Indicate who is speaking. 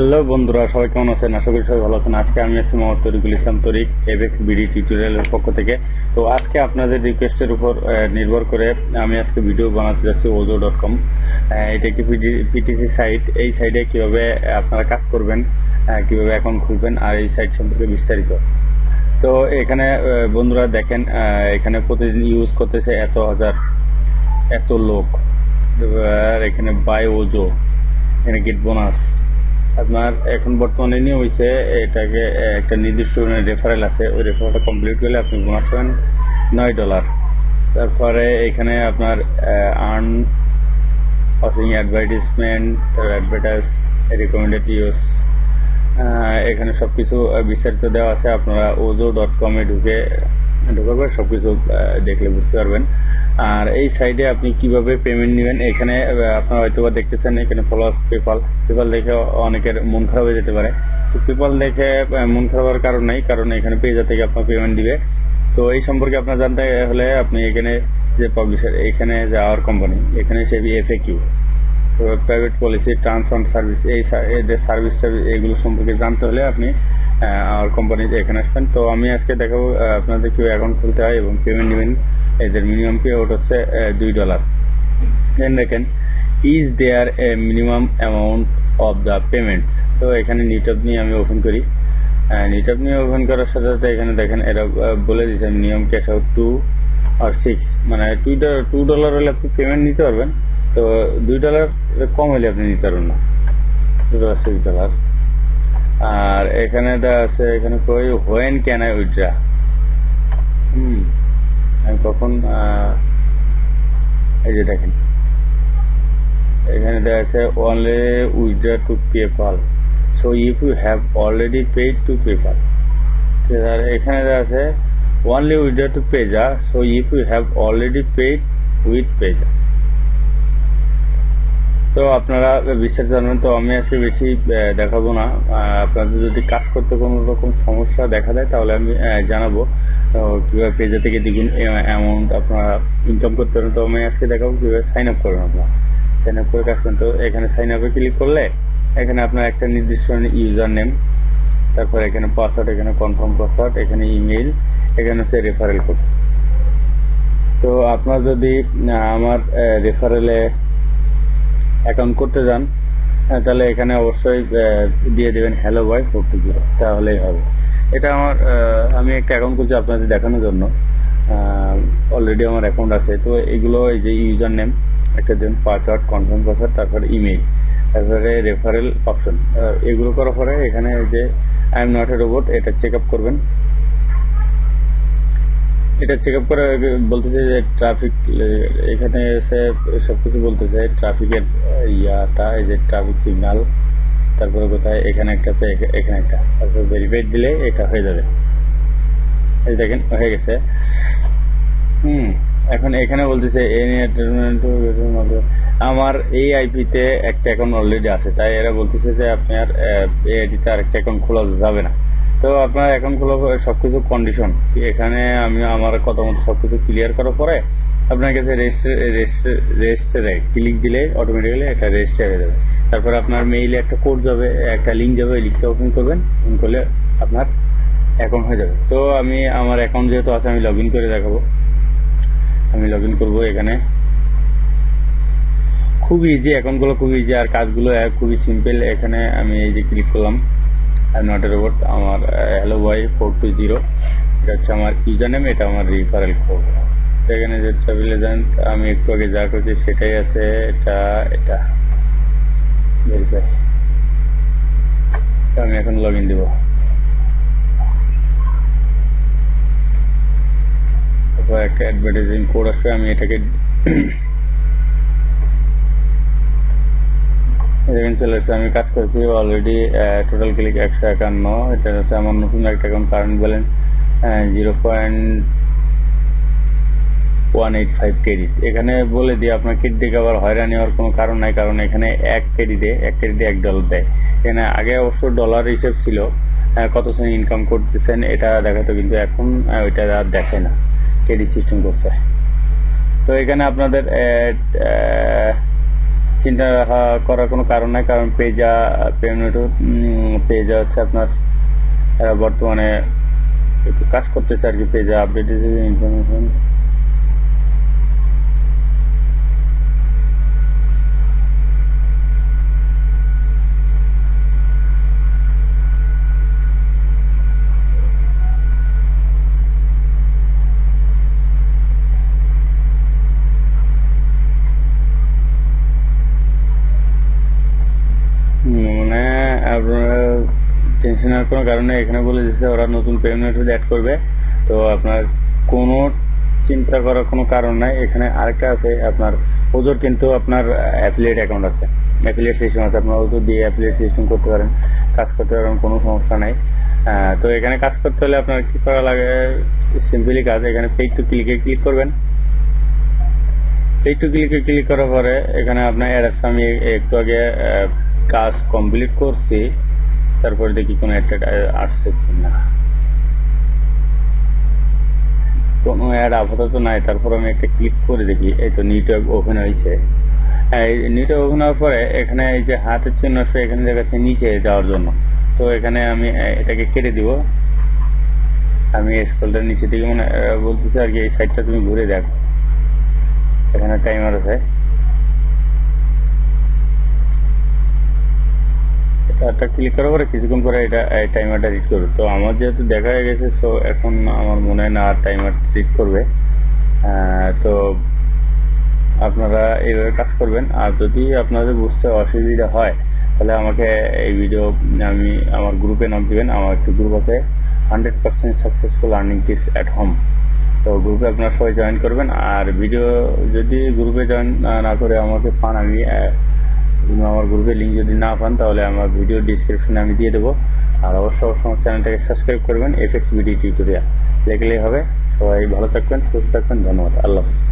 Speaker 1: Hello বন্ধুরা, সবাই কেমন আছেন? আশা করি সবাই ভালো আছেন। আজকে আমি আছি মোহাম্মদ তরিকুল ইসলাম তরিক, এভেক্স বিডি টিউটোরিয়ালের পক্ষ থেকে। তো আজকে আপনাদের রিকোয়েস্টের উপর নির্ভর করে আমি আজকে ভিডিও বানাতে যাচ্ছি ojooo.com। এটা একটি পিটিসি সাইট। এই সাইটে কীভাবে আপনারা কাজ করবেন, কীভাবে অ্যাকাউন্ট খুলবেন, আর এই সাইট সম্পর্কে বিস্তারিত। তো এখানে বন্ধুরা দেখেন, এখানে প্রতিদিন ইউজ করতেছে এত লোক। এখানে বাই ওজো, এখানে গেট বোনাস। আপনার এখন বর্তমানে নিয়ে হয়েছে এটাকে একটা নির্দিষ্ট রেফারেল আছে, ওই রেফারেলটা কমপ্লিট করলে আপনি বোনাস পাবেন $9। তারপরে এখানে আপনার earn offing advertisement, advertise recommended use, এখানে সব কিছু বিস্তারিত দেওয়া আছে। আপনারা ojooo.com-এ ঢোকার পর সব কিছু দেখলে বুঝতে পারবেন। আর এই সাইডে আপনি কিভাবে পেমেন্ট নেবেন, এখানে আপনারা হয়তো বা দেখতেছেন এখানে পেপাল দেখে অনেকের মন খারাপ হয়ে যেতে পারে। তো পেপাল দেখে মন খারাপ হওয়ার কারণ নাই, কারণ এখানে পেজা থেকে আপনার পেমেন্ট দিবে। তো এই সম্পর্কে আপনার জানতে হলে আপনি এখানে যে পাবলিশার, এখানে যে আওয়ার কোম্পানি, এখানে সে FAQ, private policy, terms and service, এদের সার্ভিসটা এগুলো সম্পর্কে জানতে হলে আপনি আমার কোম্পানিতে এখানে আসবেন। তো আমি আজকে দেখাবো আপনাদের কীভাবে অ্যাকাউন্ট খুলতে হয় এবং পেমেন্ট নেবেন। এদের মিনিমাম পে আউট হচ্ছে $2। দেন দেখেন, is there a minimum amount of the payments. তো এখানে নিটআপ নিয়ে আমি ওপেন করি। নিটআপ নিয়ে ওপেন করার সাথে সাথে এখানে দেখেন এরা বলে দিয়েছে মিনিমাম ক্যাশ আউট 2 আর 6, মানে $2 হলে আপনি পেমেন্ট নিতে পারবেন। তো $2 কম হলে আপনি নিতে পারবেন না, $6। আর এখানে আছে, এখানে কই হোয়েন ক্যান আই উইথড্রা, আমি কখন, এই যে দেখেন এখানে দেওয়া আছে only withdraw to PayPal, so if you have already paid to PayPal. ঠিক আছে, আর এখানে দেওয়া আছে only withdraw to Payza, so if you have already paid with Payza. তো আপনারা বিস্তারিত জানবেন। তো আমি আজকে বেশি দেখাবো না। আপনাদের যদি কাজ করতে কোনো রকম সমস্যা দেখা দেয় তাহলে আমি জানাবো কীভাবে পেজা থেকে দ্বিগুণ অ্যামাউন্ট আপনারা ইনকাম করতে পারেন। তো আমি আজকে দেখাবো কীভাবে সাইন আপ করবেন। আপনারা সাইন আপ করে কাজ করেন। তো এখানে সাইন আপে ক্লিক করলে এখানে আপনার একটা নির্দিষ্ট ইউজার নেম, তারপর এখানে পাসওয়ার্ড, এখানে কনফার্ম পাসওয়ার্ড, এখানে ইমেইল, এখানে হচ্ছে রেফারেল কোড। তো আপনার যদি আমার রেফারেলে অ্যাকাউন্ট করতে যান তাহলে এখানে অবশ্যই দিয়ে দেবেন hello boy 420, তাহলেই হবে। এটা আমি একটা অ্যাকাউন্ট করছি আপনাদের দেখানোর জন্য। অলরেডি আমার অ্যাকাউন্ট আছে। তো এগুলো এই যে ইউজার নেম একটা দেন, পাসওয়ার্ড, কনফার্ম পাসওয়ার্ড, তারপরে ইমেইল, তারপরে রেফারেল অপশন, এগুলো করার পরে এখানে যে I am not a robot, এটা চেক আপ করবেন। এটা চেক আপ করে বলতেছে যে ট্রাফিক, এখানে এসে সব কিছু বলতেছে ট্রাফিকের ইয়াটা, এই যে ট্রাফিক সিগন্যাল, তারপরে কোথায় এখানে একটা আছে, এখানে একটা, তারপরে ভেরিফাইড দিলে এটা হয়ে যাবে। এই দেখেন হয়ে গেছে। এখন এখানে বলতেছে আমার এই আইপিতে একটা অ্যাকাউন্ট অলরেডি আছে, তাই এরা বলতেছে যে আপনার এই আইডিতে আরেকটা অ্যাকাউন্ট খোলা যাবে না। তো আপনার অ্যাকাউন্ট খোলা সবকিছু কন্ডিশন, এখানে আমি আমার কথা মতো সবকিছু ক্লিয়ার করার পরে আপনার কাছে রেজিস্টারে ক্লিক দিলে অটোমেটিক্যালি একটা রেজিস্টার হয়ে যাবে। তারপর আপনার মেইলে একটা কোড যাবে, একটা লিঙ্ক যাবে, ওই লিঙ্কটা ওপেন করবেন, ওপেন করলে আপনার অ্যাকাউন্ট হয়ে যাবে। তো আমি আমার অ্যাকাউন্ট যেহেতু আছে আমি লগ ইন করে দেখাবো। আমি লগ ইন করবো। এখানে খুবই ইজি, অ্যাকাউন্টগুলো খুবই ইজি, আর কাজগুলো খুবই সিম্পল। এখানে আমি এই যে ক্লিক করলাম I am not a robot, আমার hello boy 420, এটা হচ্ছে আমার ইউজার নেম, এটা আমার রিফারেল কোড। এখানে যে ট্রাভেল এজেন্ট আমি একটু আগে যা করছি সেটাই আছে, এটা ভেরিফাই। আমি এখন লগ ইন দেবো। তারপর একটা অ্যাডভার্টাইজিং কোড আসবে, আমি এটাকে এখানে চলে এসেছে। আমি কাজ করছি অলরেডি, টোটাল ক্লিক 151। এটা হচ্ছে আমার নতুন একটা অ্যাকাউন্ট, কারেন্ট ব্যালেন্স 0.185 ক্রেডিট। এখানে বলে দিয়ে আপনার ক্রেডিট দিকে আবার হয়রানি হওয়ার কোনো কারণ নাই, কারণ এখানে এক ক্রেডিটে $1 দেয়। এখানে আগে অবশ্য ডলার হিসেব ছিল, কত সেন্ট ইনকাম করতেছেন এটা দেখাতো, কিন্তু এখন ওইটা আর দেখে না, ক্রেডিট সিস্টেম করছে। তো এখানে আপনাদের চিন্তা করার কোনো কারণ নাই, কারণ পেজা হচ্ছে আপনার বর্তমানে একটু কাজ করতেছে আর কি। পেজা আপডেট ইনফরমেশন মানে আপনারা টেনশনের কোনো কারণে এখানে বলে দিচ্ছে ওরা নতুন পেমেন্ট অ্যাড করবে। তো আপনার কোনো চিন্তা করার কোনো কারণ নাই। এখানে আরেকটা আছে আপনার ওজোর, কিন্তু আপনার অ্যাফিলিয়েট অ্যাকাউন্ট আছে, অ্যাফিলিয়েট সিস্টেম আছে। আপনার ওজোর দিয়ে অ্যাফিলিয়েট সিস্টেম করতে পারেন, কাজ করতে পারেন, কোনো সমস্যা নাই। তো এখানে কাজ করতে হলে আপনার কী করা লাগে, সিম্পলি কাজ। এখানে পেজ টু ক্লিকে ক্লিক করবেন। পেজ টু ক্লিকে ক্লিক করার পরে এখানে আপনার অ্যাডস, আমি একটু আগে কাজ কমপ্লিট করছি, তারপরে দেখি কোনো একটা আসছে কিনা। কোনো অ্যাড আপাতত নাই। তারপর আমি একটা ক্লিক করে দেখি, এই তো নেটওয়ার্ক ওপেন হয়েছে। এই নেটওয়ার্ক ওপেন হওয়ার পরে এখানে এই যে হাতের চিহ্ন আছে, এখানে দেখাচ্ছে নিচে যাওয়ার জন্য। তো এখানে আমি এটাকে কেটে দিব। আমি স্ক্রলটার নিচে দিকে মানে বলতেছি আর কি, এই সাইডটা তুমি ঘুরে দেখো, এখানে টাইমার আছে। একটা ক্লিক করার পরে কিছুক্ষণ পরে এটা টাইমারটা রিড করবে। তো আমার যেহেতু দেখা হয়ে গেছে, সো এখন আমার মনে হয় না আর টাইমার রিড করবে। তো আপনারা এইভাবে কাজ করবেন। আর যদি আপনাদের বুঝতে অসুবিধা হয় তাহলে আমাকে এই ভিডিও আমি আমার গ্রুপে নাম দিবেন। আমার একটি গ্রুপ আছে, 100% successful earning tips at home. তো গ্রুপে আপনারা সবাই জয়েন করবেন। আর ভিডিও যদি গ্রুপে জয়েন না করে আমাকে পান, আমি আমার গ্রুপের লিঙ্ক যদি না পান তাহলে আমার ভিডিও ডিসক্রিপশনে আমি দিয়ে দেবো। আর অবশ্যই আমার চ্যানেলটাকে সাবস্ক্রাইব করবেন, এফএক্স ভিডিও টিউটোরিয়াল দেখলেই হবে। সবাই ভালো থাকবেন, সুস্থ থাকবেন, ধন্যবাদ, আল্লাহ হাফিজ।